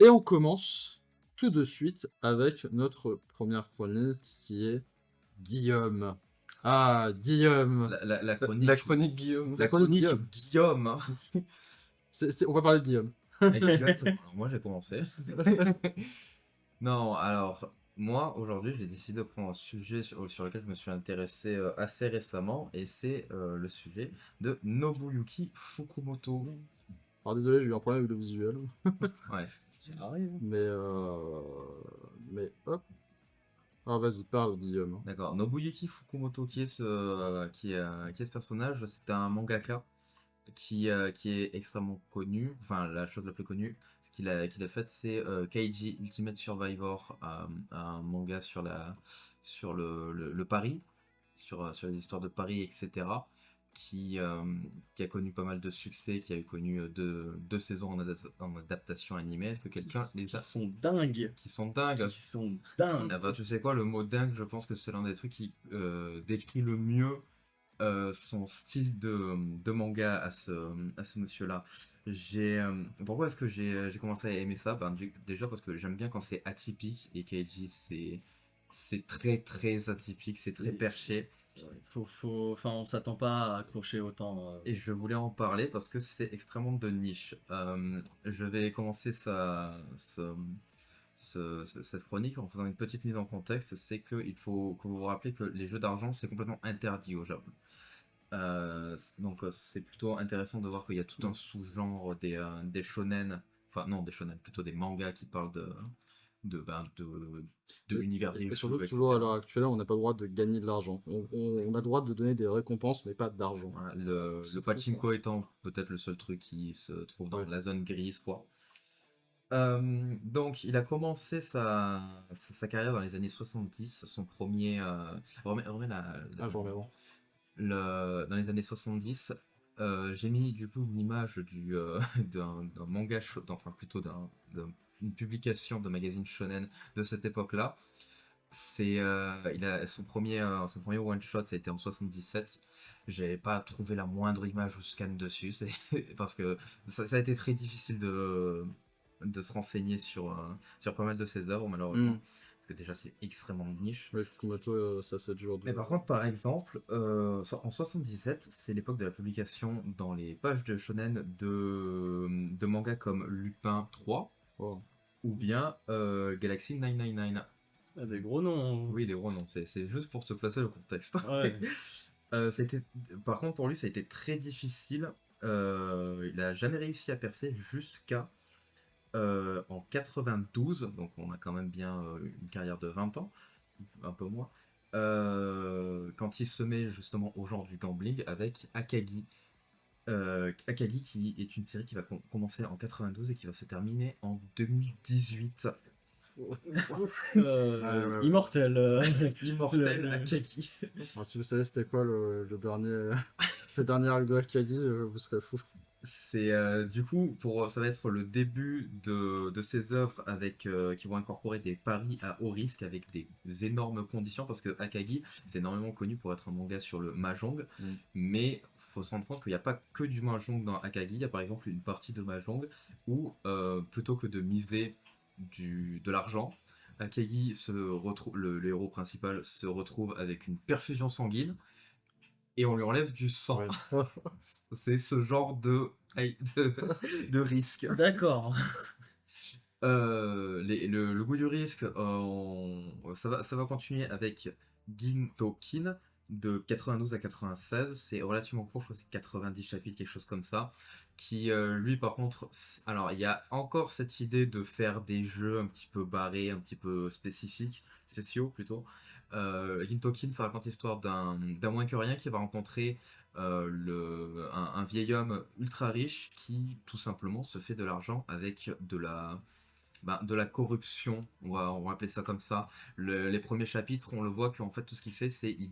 Et on commence tout de suite avec notre première chronique qui est Guillaume. Ah, Guillaume. La La chronique, chronique Guillaume. La la chronique chronique Guillaume. Guillaume, hein. On va parler de Guillaume. Exactement. Alors, moi, j'ai commencé. Non, alors, moi, aujourd'hui, j'ai décidé de prendre un sujet sur lequel je me suis intéressé assez récemment, et c'est le sujet de Nobuyuki Fukumoto. Alors désolé, j'ai eu un problème avec le visuel. Ouais. Ça arrive. Mais hop. Ah, vas-y, parle Guillaume. D'accord. Nobuyuki Fukumoto, qui est ce personnage, c'est un mangaka qui est extrêmement connu. Enfin, la chose la plus connue, ce qu'il a fait, c'est Keiji Ultimate Survivor, un manga sur le Paris, sur les histoires de Paris, etc. Qui, euh, qui a connu pas mal de succès, qui a connu deux saisons en adaptation animée. Est-ce que quelqu'un les Qui a sont dingues. qui sont dingues? Qui sont dingues. Ah bah, tu sais quoi, le mot dingue, je pense que c'est l'un des trucs qui décrit le mieux son style de manga à ce monsieur-là. Pourquoi est-ce que j'ai commencé à aimer ça? Ben, déjà parce que j'aime bien quand c'est atypique, et Keiji c'est très très atypique, c'est très perché. Enfin, on s'attend pas à accrocher autant. Et je voulais en parler parce que c'est extrêmement de niche. Je vais commencer cette chronique en faisant une petite mise en contexte. C'est qu'il faut que vous vous rappelez que les jeux d'argent, c'est complètement interdit au Japon. C'est plutôt intéressant de voir qu'il y a tout un sous-genre des shonen, enfin non des shonen, plutôt des mangas qui parlent de l'univers des Et surtout, jeux, toujours à etc. l'heure actuelle, on n'a pas le droit de gagner de l'argent. On a le droit de donner des récompenses, mais pas d'argent. Voilà, C'est le fou, ça. pachinko étant peut-être le seul truc qui se trouve dans Ouais. la zone grise, quoi. Donc, il a commencé sa carrière dans les années 70. Son premier. Remets Ah, je remets bon. dans les années 70, j'ai mis du coup une image d'un manga, enfin plutôt d'une publication de magazine shonen de cette époque-là. Son premier one shot, ça a été en 77. J'ai pas trouvé la moindre image ou scan dessus, parce que ça a été très difficile de se renseigner sur pas mal de ses œuvres, malheureusement. Hmm. Parce que déjà, c'est extrêmement niche. Ouais, Fukumoto, c'est dur de. Mais par contre, par exemple, en 77, c'est l'époque de la publication dans les pages de shonen de mangas comme Lupin 3 Oh. ou bien Galaxy 999. Ah, des gros noms. Oui, des gros noms, c'est juste pour te placer le contexte. Ouais. Ça a été- Par contre, pour lui, ça a été très difficile. Il a jamais réussi à percer jusqu'à en 92, donc on a quand même bien une carrière de 20 ans, un peu moins, quand il se met justement au genre du gambling avec Akagi. Akagi qui est une série qui va commencer en 92 et qui va se terminer en 2018. Ouais. Immortel. Immortel Le- Akagi. Alors, si vous savez c'était quoi le dernier, le dernier arc de Akagi, vous serez fou. C'est du coup ça va être le début de ces œuvres qui vont incorporer des paris à haut risque avec des énormes conditions, parce que Akagi c'est énormément connu pour être un manga sur le mahjong, Mm. mais faut se rendre compte qu'il n'y a pas que du mahjong dans Akagi. Il y a par exemple une partie de mahjong où plutôt que de miser de l'argent, Akagi le héros principal se retrouve avec une perfusion sanguine et on lui enlève du sang. Ouais. C'est ce genre de risque. D'accord. Le goût du risque, ça va continuer avec Gintokin de 92 à 96. C'est relativement court, je crois que c'est 90 chapitres, quelque chose comme ça. Qui, lui, par contre, alors il y a encore cette idée de faire des jeux un petit peu barrés, un petit peu spéciaux plutôt. Gintokin, ça raconte l'histoire d'un moins que rien qui va rencontrer un vieil homme ultra riche qui tout simplement se fait de l'argent avec de la corruption, on va appeler ça comme ça. Les premiers chapitres, on le voit qu'en fait tout ce qu'il fait, c'est il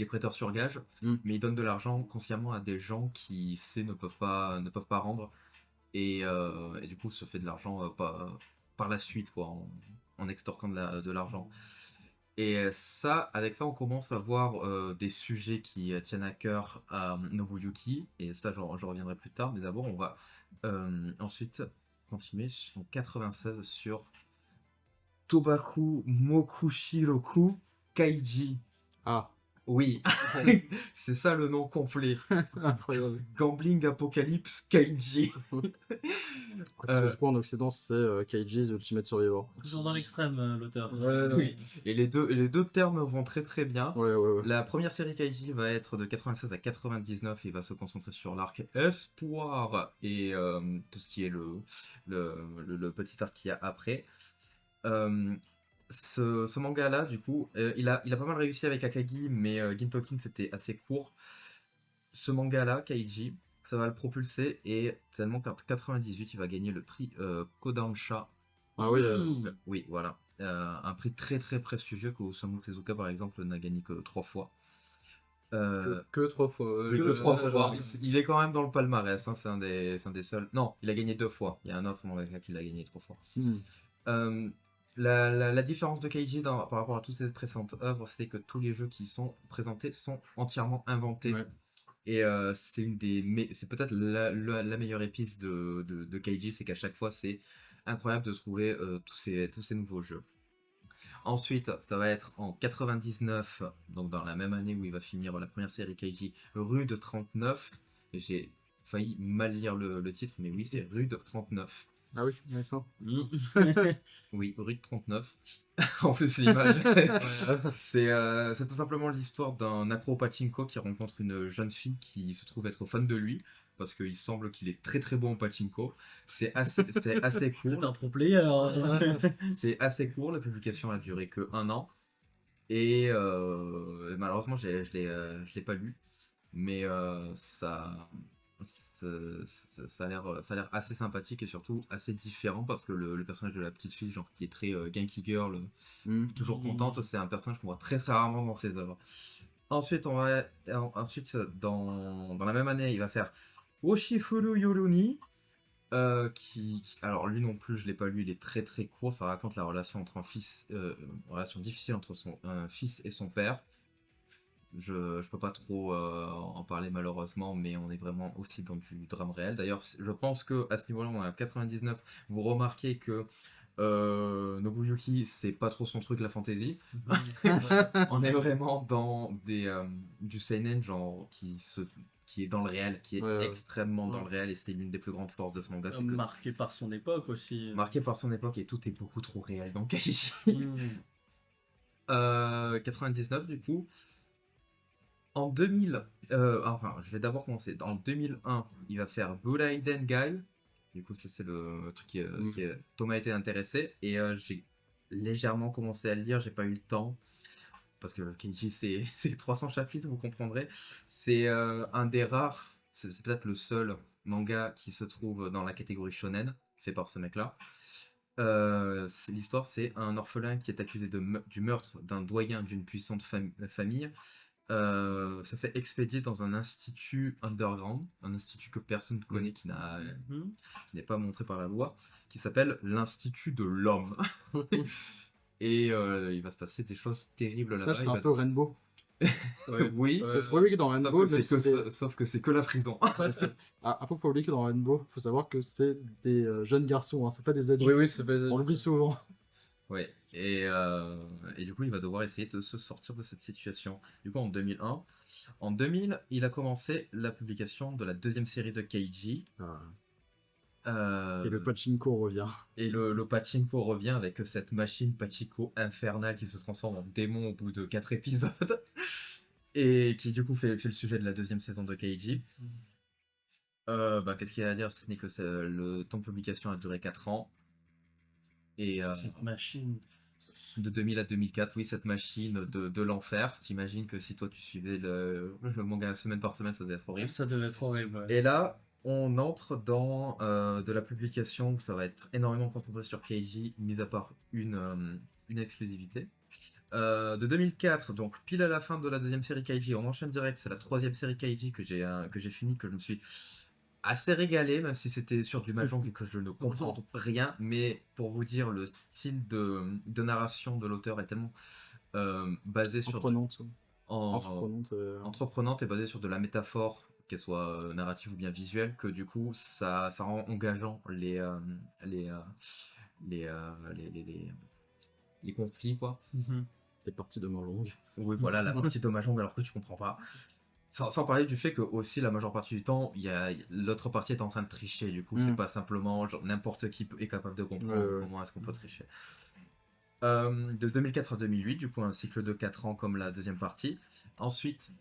est prêteur sur gage, Mm. mais il donne de l'argent consciemment à des gens qui ne peuvent pas rendre, et du coup se fait de l'argent par la suite, quoi, en extorquant de l'argent. Et avec ça, on commence à voir des sujets qui tiennent à cœur à Nobuyuki, et ça, j'en reviendrai plus tard, mais d'abord, on va ensuite continuer en 96 sur Tobaku Mokushiroku Kaiji. Ah, Oui, c'est ça le nom complet. incroyable. Gambling Apocalypse Kaiji. Parce que du coup, en Occident, c'est Keiji's Ultimate Survivor. Toujours dans l'extrême, l'auteur. Oui. Et les deux termes vont très très bien. Ouais. La première série Kaiji va être de 96 à 99 et va se concentrer sur l'arc Espoir et tout ce qui est le petit arc qu'il y a après. Ce manga-là, du coup, il a pas mal réussi avec Akagi, mais Gintokin c'était assez court. Ce manga-là, Kaiji, ça va le propulser et tellement qu'en 98, il va gagner le prix Kodansha. Ah oui, Oui, voilà. Un prix très très prestigieux que Osamu Tezuka, par exemple, n'a gagné que 3 fois. que 3 fois. Oui, que 3 fois. Il est quand même dans le palmarès, hein, c'est un des seuls. Non, il a gagné 2 fois. Il y a un autre mangaka qui l'a gagné 3 fois. La différence de Keiji par rapport à toutes ses précédentes œuvres, c'est que tous les jeux qui sont présentés sont entièrement inventés. Ouais. Et c'est peut-être la meilleure épice de Keiji, c'est qu'à chaque fois c'est incroyable de trouver tous ces nouveaux jeux. Ensuite, ça va être en 99, donc dans la même année où il va finir la première série Keiji, Rude 39. J'ai failli mal lire le titre, mais oui, c'est Rude 39. Ah oui, d'accord. Oui, Rude 39. En plus, l'image. C'est tout simplement l'histoire d'un accro pachinko qui rencontre une jeune fille qui se trouve être fan de lui parce qu'il semble qu'il est très très bon au pachinko. C'est assez court. C'est un pro player. C'est assez court, la publication a duré que 1 an. Et malheureusement, je l'ai pas lu. Mais ça a l'air assez sympathique et surtout assez différent parce que le personnage de la petite fille, genre qui est très Genki Girl, toujours contente, c'est un personnage qu'on voit très très rarement dans ses œuvres. Ensuite, dans la même année, il va faire Oshifuru Yoruni. Alors lui non plus je l'ai pas lu, il est très très court, ça raconte la relation entre une relation difficile entre un fils et son père. Je peux pas trop en parler malheureusement, mais on est vraiment aussi dans du drame réel. D'ailleurs, je pense que à ce niveau-là, on est à 99. Vous remarquez que Nobuyuki, c'est pas trop son truc la fantasy. On est vraiment dans du seinen genre qui est dans le réel, qui est extrêmement dans le réel, et c'est l'une des plus grandes forces de ce manga. C'est Marqué par son époque aussi. marqué par son époque et tout est beaucoup trop réel dans Kaiji. 99 du coup. En 2000, enfin, je vais d'abord commencer. En 2001, il va faire Buraiden Gai. Du coup, ça c'est le truc qui Thomas a été intéressé. Et j'ai légèrement commencé à le lire, j'ai pas eu le temps. Parce que Keiji, c'est 300 chapitres, vous comprendrez. C'est un des rares, c'est peut-être le seul manga qui se trouve dans la catégorie shonen, fait par ce mec-là. L'histoire, c'est un orphelin qui est accusé du meurtre d'un doyen d'une puissante famille. Ça fait expédier dans un institut underground, un institut que personne ne connaît, qui n'est pas montré par la loi, qui s'appelle l'Institut de l'Homme. Et il va se passer des choses terribles là-bas. C'est un peu Rainbow. Oui, Sauf que dans Rainbow, sauf que c'est que la prison. Après, faut pas oublier que dans Rainbow, faut savoir que c'est des jeunes garçons, hein, c'est pas des adultes. Oui, c'est pas des adultes. On l'oublie souvent. Ouais, et du coup, il va devoir essayer de se sortir de cette situation. Du coup, en 2001. En 2000, il a commencé la publication de la deuxième série de Keiji. Et le pachinko revient. Et le pachinko revient avec cette machine pachinko infernale qui se transforme en démon au bout de 4 épisodes. Et qui, du coup, fait le sujet de la deuxième saison de Keiji. Qu'est-ce qu'il y a à dire? Ce n'est que le temps de publication a duré 4 ans. Et cette machine de 2000 à 2004, oui, cette machine de l'enfer. T'imagines que si toi tu suivais le manga semaine par semaine, ça devait être horrible. Ça devait être horrible. Ouais. Et là, on entre dans de la publication où ça va être énormément concentré sur Keiji, mis à part une exclusivité. De 2004, donc pile à la fin de la deuxième série Keiji, on enchaîne direct. C'est la troisième série Keiji que j'ai fini, que je me suis assez régalé, même si c'était sur du mahjong et que je ne comprends rien, mais pour vous dire, le style de narration de l'auteur est tellement basé sur entreprenante et basée sur de la métaphore qu'elle soit narrative ou bien visuelle, que du coup ça rend engageant les conflits, quoi. Les parties de Mahjong. Oui, voilà, la partie de Mahjong alors que tu comprends pas. Sans parler du fait que aussi la majeure partie du temps, l'autre partie est en train de tricher, du coup c'est pas simplement genre n'importe qui est capable de comprendre comment est-ce qu'on peut tricher. De 2004 à 2008, du coup un cycle de 4 ans comme la deuxième partie. Ensuite,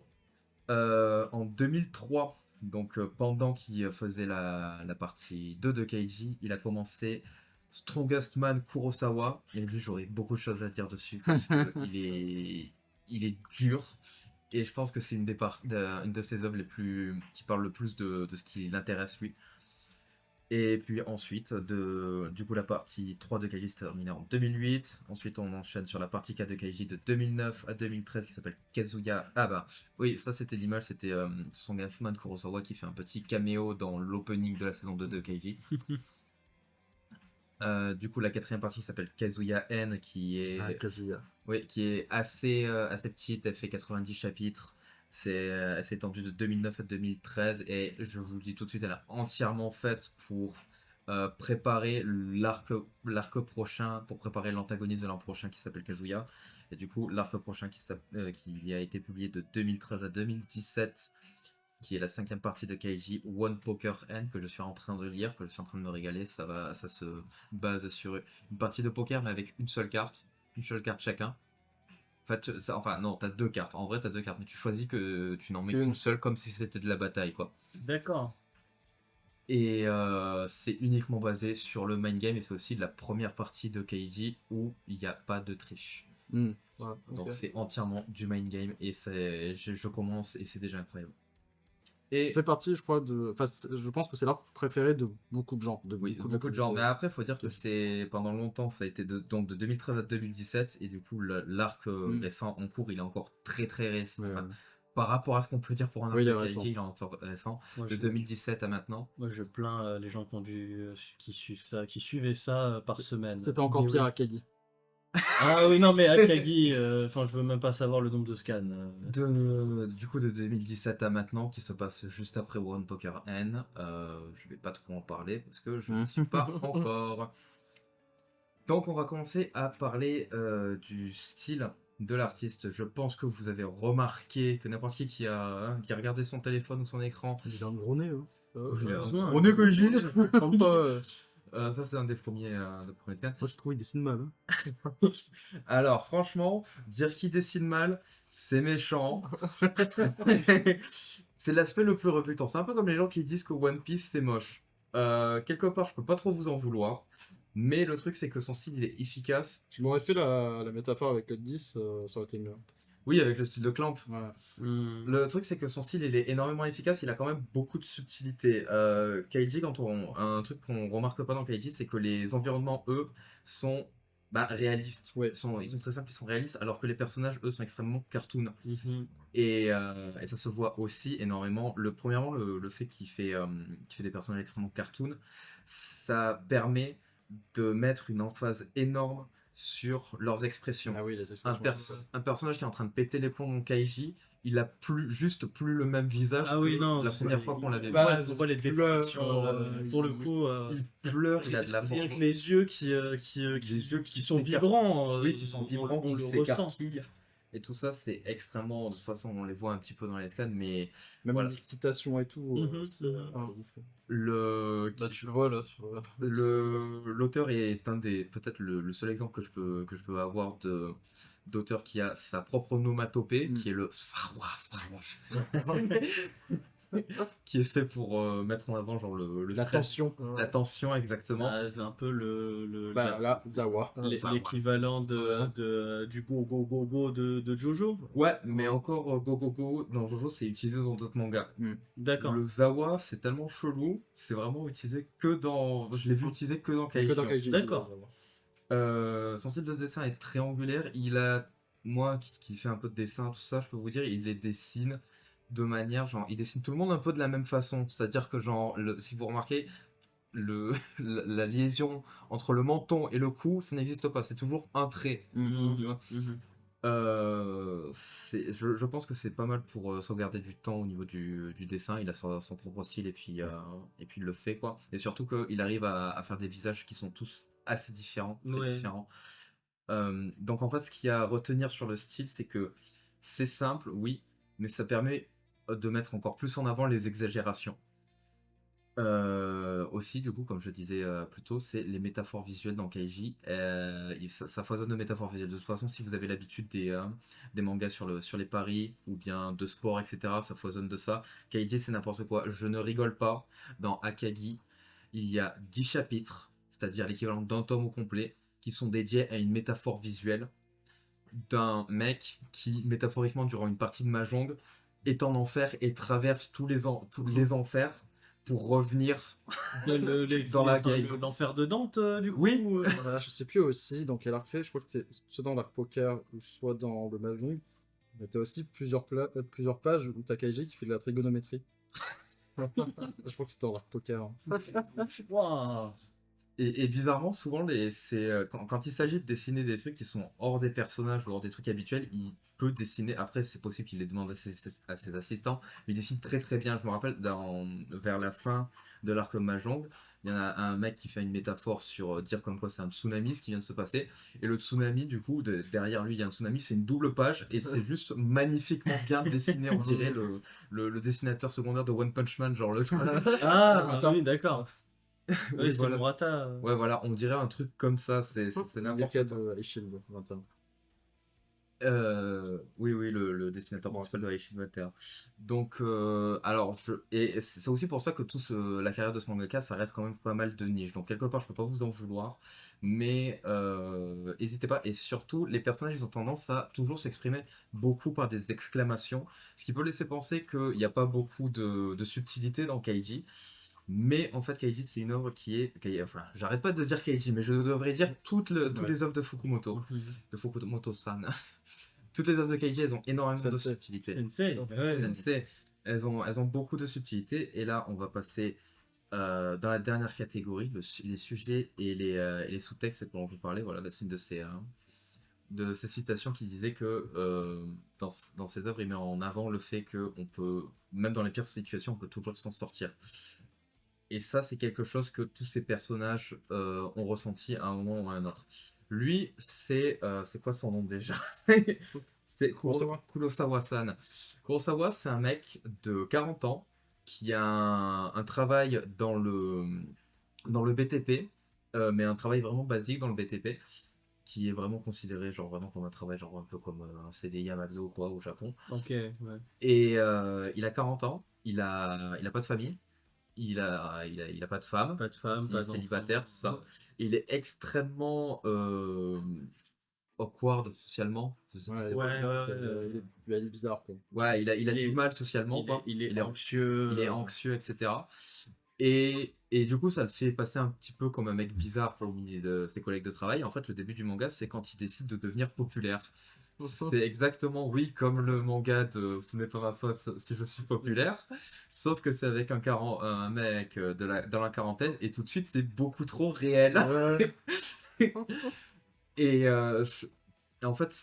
en 2003, donc pendant qu'il faisait la partie 2 de Keiji, il a commencé Strongest Man Kurosawa. Et lui, j'aurais beaucoup de choses à dire dessus parce qu'il est dur. Et je pense que c'est une de ses œuvres qui parle le plus de ce qui l'intéresse lui. Et puis ensuite, du coup, la partie 3 de Kaiji s'est terminée en 2008. Ensuite, on enchaîne sur la partie 4 de Kaiji de 2009 à 2013 qui s'appelle Kazuya. Ah bah, oui, ça c'était l'image, c'était Strongest Man Kurosawa qui fait un petit caméo dans l'opening de la saison 2 de Kaiji. Du coup, la quatrième partie s'appelle Kazuya N qui est, Kazuya. oui, qui est assez petite, elle fait 90 chapitres. Elle s'est étendue de 2009 à 2013 et je vous le dis tout de suite, elle est entièrement faite pour préparer l'arc prochain, pour préparer l'antagoniste de l'an prochain qui s'appelle Kazuya. Et du coup, l'arc prochain qui a été publié de 2013 à 2017, qui est la 5e partie de Kaiji, One Poker N, que je suis en train de lire, que je suis en train de me régaler. Ça se base sur une partie de poker, mais avec une seule carte chacun. Enfin, non, t'as 2 cartes. En vrai, t'as 2 cartes, mais tu choisis que tu n'en mets qu'une seule, comme si c'était de la bataille, quoi. D'accord. Et c'est uniquement basé sur le main game, et c'est aussi la première partie de Keiji où il n'y a pas de triche. Ouais, Donc ok. c'est entièrement du main game, et je commence, et c'est déjà incroyable. Et Ça fait partie, je crois, je pense que c'est l'arc préféré de beaucoup de gens. oui, beaucoup beaucoup de gens. Mais communauté. après, il faut dire que c'est pendant longtemps, ça a été donc de 2013 à 2017, et du coup, l'arc récent en cours, il est encore très très récent. Ouais, Enfin, par rapport à ce qu'on peut dire pour un arc Oui, il est de récent. Kaiji, il est encore récent. Moi, De 2017 à maintenant. Moi, je plains les gens qui suivaient ça par semaine. C'était encore Mais pire oui. à Kagi. Ah oui, non, mais Akagi, enfin, je veux même pas savoir le nombre de scans. Du coup, de 2017 à maintenant, qui se passe juste après One Poker N, je vais pas trop en parler parce que je ne suis pas encore. Donc, on va commencer à parler du style de l'artiste. Je pense que vous avez remarqué que n'importe qui a regardé son téléphone ou son écran. Il a un gros nez, hein. Heureusement, On est que j'ai. Sympa. Ça, c'est un des premiers scans. Moi, je trouve qu'il dessine mal. Hein. Alors, franchement, dire qu'il dessine mal, c'est méchant. C'est l'aspect le plus rebutant. C'est un peu comme les gens qui disent que One Piece c'est moche. Quelque part, je peux pas trop vous en vouloir. Mais le truc, c'est que son style il est efficace. Je m'aurais fait la métaphore avec Code 10, ça aurait été mieux. Oui, avec le style de Clamp. Voilà. Le truc, c'est que son style il est énormément efficace. Il a quand même beaucoup de subtilité. Kaiji, un truc qu'on remarque pas dans Kaiji, c'est que les environnements, eux, sont réalistes. Ouais. Ils sont très simples, ils sont réalistes, alors que les personnages, eux, sont extrêmement cartoon. Mhm. Et ça se voit aussi énormément. Premièrement, le fait qu'il fait des personnages extrêmement cartoon, ça permet de mettre une emphase énorme sur leurs expressions. Ah oui, les expressions. Un personnage qui est en train de péter les plombs dans Kaiji, il a juste plus le même visage Ah oui, que non, la c'est première pas- fois qu'on l'avait vu. Bah, On voit les pleure, déformations. Pour le coup, Il pleure, il a de la rien que mort. les yeux qui sont vibrants, Oui, qui sont vibrants, on qui le ressent. s'écarquillent. Et tout ça, c'est extrêmement. De toute façon, on les voit un petit peu dans les scans, mais Même voilà. l'excitation et tout. Mhm, C'est ouf. Bah, tu le vois là. l'auteur est peut-être le seul exemple que je peux avoir d'auteur qui a sa propre onomatopée, qui est le Sawa Sawa. Qui est fait pour mettre en avant genre le La stress. tension. La tension, exactement. Un peu Là, Zawa. l'équivalent du go de Jojo. Ouais, mais encore Go Go Go dans Jojo, c'est utilisé dans d'autres mangas. D'accord. Le Zawa, c'est tellement chelou, c'est vraiment utilisé que dans. Je l'ai vu utilisé que dans Kaiji. Que dans Kaiji. D'accord. Son style de dessin est triangulaire. Moi qui fais un peu de dessin, tout ça, je peux vous dire, il les dessine de manière, genre, il dessine tout le monde un peu de la même façon. C'est-à-dire que, genre, si vous remarquez, la liaison entre le menton et le cou, ça n'existe pas. C'est toujours un trait. Tu vois. Je pense que c'est pas mal pour sauvegarder du temps au niveau du dessin. Il a son propre style et puis il le fait quoi. Et surtout qu'il arrive à faire des visages qui sont tous assez différents, très Ouais. différents. Donc en fait, ce qu'il y a à retenir sur le style, c'est que c'est simple, oui, mais ça permet de mettre encore plus en avant les exagérations. Aussi, du coup, comme je disais plus tôt, c'est les métaphores visuelles dans Kaiji. Ça foisonne de métaphores visuelles. De toute façon, si vous avez l'habitude des mangas sur les paris ou bien de sport, etc., ça foisonne de ça. Kaiji, c'est n'importe quoi. Je ne rigole pas. Dans Akagi, il y a 10 chapitres, c'est-à-dire l'équivalent d'un tome au complet, qui sont dédiés à une métaphore visuelle d'un mec qui, métaphoriquement, durant une partie de Mahjong, est en enfer et traverse tous les enfers pour revenir dans la game. L'enfer de Dante, du coup. Oui. Je sais plus aussi dans quel arc c'est, je crois que c'est soit dans l'arc poker ou soit dans le Mahjong. Mais t'as aussi plusieurs pages où t'as Kaiji qui fait de la trigonométrie. Je crois que c'est dans l'arc poker, hein. Waouh. Et bizarrement, souvent, quand il s'agit de dessiner des trucs qui sont hors des personnages ou hors des trucs habituels, il peut dessiner. Après, c'est possible qu'il les demande à ses assistants, mais il dessine très très bien. Je me rappelle, vers la fin de l'arc Mahjong, il y en a un mec qui fait une métaphore sur dire comme quoi c'est un tsunami, ce qui vient de se passer. Et le tsunami, du coup, derrière lui, il y a un tsunami, c'est une double page, et c'est juste magnifiquement bien dessiné. On dirait le dessinateur secondaire de One Punch Man, genre le. Ah, oui, d'accord. Oui, Oui, c'est voilà. Murata. Ouais, voilà, on dirait un truc comme ça, c'est Les n'importe cas quoi. de Shield 21. Oui, oui, le dessinateur Bon, principal de Aishin Mater. Donc, alors, et c'est aussi pour ça que la carrière de ce mangaka, ça reste quand même pas mal de niche. Donc, quelque part, je peux pas vous en vouloir, mais n'hésitez pas. Et surtout, les personnages, ils ont tendance à toujours s'exprimer beaucoup par des exclamations, ce qui peut laisser penser qu'il n'y a pas beaucoup de subtilité dans Kaiji. Mais en fait, Kaiji, c'est une œuvre enfin, j'arrête pas de dire Kaiji, mais je devrais dire toutes Ouais. les œuvres de Fukumoto, de Fukumoto-san. Toutes les œuvres de Kaiji, elles ont énormément de Sensei. subtilité. Sensei, ouais. Sensei, elles ont beaucoup de subtilité. Et là, on va passer dans la dernière catégorie, les sujets et les sous-textes que l'on peut parler. Voilà, c'est une de ces citations qui disait que dans ses œuvres, il met en avant le fait que on peut, même dans les pires situations, on peut toujours s'en sortir. Et ça, c'est quelque chose que tous ces personnages ont ressenti à un moment ou à un autre. Lui, c'est quoi son nom déjà? C'est Kurosawa. Kurosawa-san. Kurosawa, c'est un mec de 40 ans qui a un travail dans le BTP, mais un travail vraiment basique dans le BTP, qui est vraiment considéré genre vraiment comme un travail genre un peu comme un CDI à McDo quoi au Japon. Ok, ouais. Et il a 40 ans, il a pas de famille, il a pas de femme, Pas de femme, il pas est d'enfant. célibataire, tout ça. Il est extrêmement awkward socialement. Je sais pas. Ouais, Il est bizarre, quoi. Ouais, il a Il du est- mal socialement, quoi. il est anxieux. Il est anxieux, etc. Et du coup, ça le fait passer un petit peu comme un mec bizarre pour de ses collègues de travail. En fait, le début du manga, c'est quand il décide de devenir populaire. C'est exactement, oui, comme le manga de Ce n'est pas ma faute si je suis populaire, sauf que c'est avec un mec dans la quarantaine, et tout de suite, c'est beaucoup trop réel. Et en fait,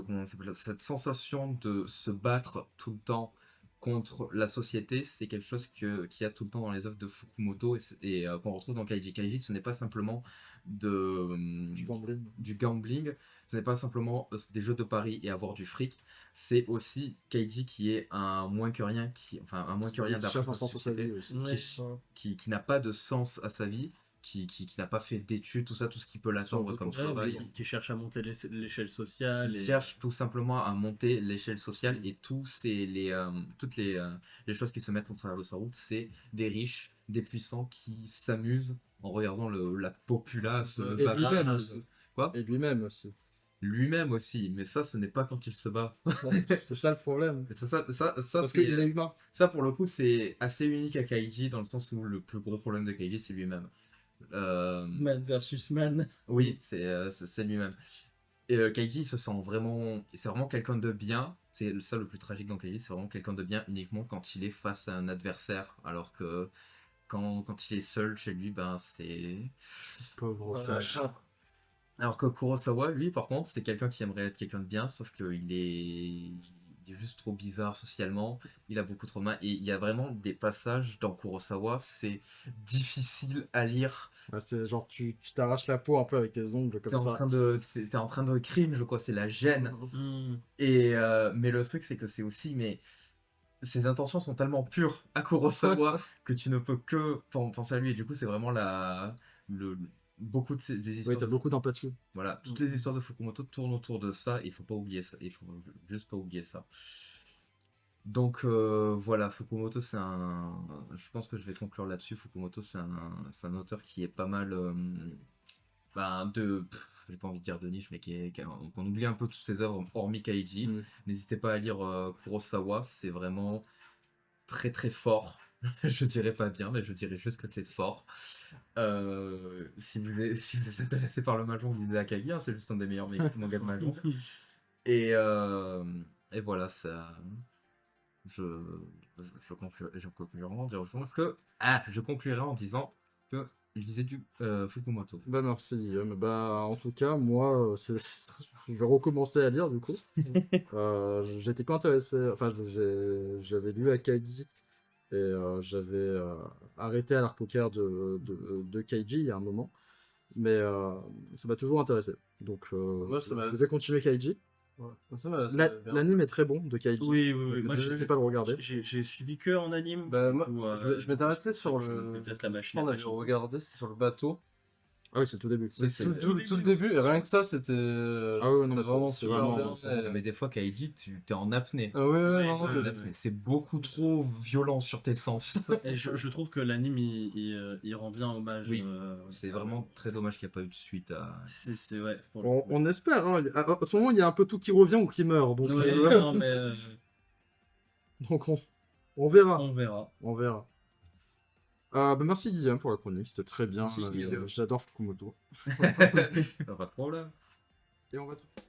comment ça s'appelle, cette sensation de se battre tout le temps contre la société, c'est quelque chose qu'il y a tout le temps dans les œuvres de Fukumoto et qu'on retrouve dans Kaiji. Kaiji, ce n'est pas simplement Du gambling. du gambling, ce n'est pas simplement des jeux de paris et avoir du fric, c'est aussi Kaiji qui est un moins que rien, enfin un moins que rien Qui d'après cherche sa un sens à sa société, vie aussi. Ouais. qui n'a pas de sens à sa vie, qui n'a pas fait d'études, tout ça, tout ce qui peut l'attendre comme Ouais, mais travail. qui cherche à monter l'échelle sociale. Qui cherche tout simplement à monter l'échelle sociale et toutes les choses qui se mettent en travers de sa route, c'est des riches, des puissants qui s'amusent en regardant la populace Et battre. lui-même aussi. Quoi? Et lui-même aussi. Lui-même aussi, mais ça, ce n'est pas quand il se bat. C'est ça le problème. Et ça, Parce qu'il est humain. ça, pour le coup, c'est assez unique à Kaiji, dans le sens où le plus gros problème de Kaiji, c'est lui-même. Man versus man. Oui, c'est lui-même. Et Kaiji, il se sent vraiment. C'est vraiment quelqu'un de bien. C'est ça le plus tragique dans Kaiji, c'est vraiment quelqu'un de bien uniquement quand il est face à un adversaire. Alors que quand il est seul chez lui, ben c'est. Pauvre Ouais. otage. Alors que Kurosawa, lui, par contre, c'est quelqu'un qui aimerait être quelqu'un de bien, sauf il est juste trop bizarre socialement, il a beaucoup trop de mal, et il y a vraiment des passages dans Kurosawa, c'est difficile à lire. Ouais, c'est genre, tu t'arraches la peau un peu avec tes ongles comme ça. T'es en train de cringe, quoi, c'est la gêne. Hmm. Mais le truc, c'est que c'est aussi, mais ses intentions sont tellement pures à Kurosawa que tu ne peux que penser à lui. Et du coup, c'est vraiment le, beaucoup des Oui, histoires t'as de, beaucoup d'empathie. voilà, toutes les histoires de Fukumoto tournent autour de ça. Il faut pas oublier ça. Il faut juste pas oublier ça. Donc voilà, Fukumoto, je pense que je vais conclure là-dessus. Fukumoto, c'est un auteur qui est pas mal j'ai pas envie de dire de niche, mais qu'on oublie un peu toutes ses œuvres hormis Kaiji. Mm. N'hésitez pas à lire Kurosawa, c'est vraiment très très fort. Je dirais pas bien, mais je dirais juste que c'est fort. Si vous êtes intéressé par le Mahjong, lisez Akagi, hein, c'est juste un des meilleurs mangas de Mahjong. Et, euh, et voilà, ça. Je, je conclurai en disant que lisez du Fukumoto. Bah merci Guillaume. Bah en tout cas, moi, je vais recommencer à lire du coup. J'étais pas intéressé, enfin j'avais lu Akagi et j'avais arrêté à l'art poker de Kaiji il y a un moment. Mais ça m'a toujours intéressé. Donc Moi, ça m'a- je vais continuer Kaiji. Ouais. Ça m'a bien. L'anime est très bon de Kaiji. Oui, oui, oui. Donc, Moi, n'hésitez pas à le regarder. j'ai suivi que en anime. Bah, du moi, coup, je m'étais arrêté sur je le. déteste la machine. On à avait machine. regardé, c'était sur le bateau. Ah oui, c'est tout début. C'est tout le début, et rien que ça, c'était. Ah ouais, non, mais c'était vraiment c'est super vraiment- bien. c'est- Mais des fois, Kaiji, t'es en apnée. Ah ouais, Ouais, non, non, ouais, le- ouais. C'est beaucoup trop violent sur tes sens. Et je trouve que l'anime il rend bien hommage. Oui, c'est vraiment très dommage qu'il n'y a pas eu de suite à. Ouais. pour le coup. On espère. Hein. À ce moment, il y a un peu tout qui revient ou qui meurt. Donc, Ouais, non, mais donc on verra. on verra. On verra. Bah, merci Guillaume pour la chronique, c'était très bien. Merci, Guillaume. J'adore Fukumoto. Pas trop là. Et on va tout de suite.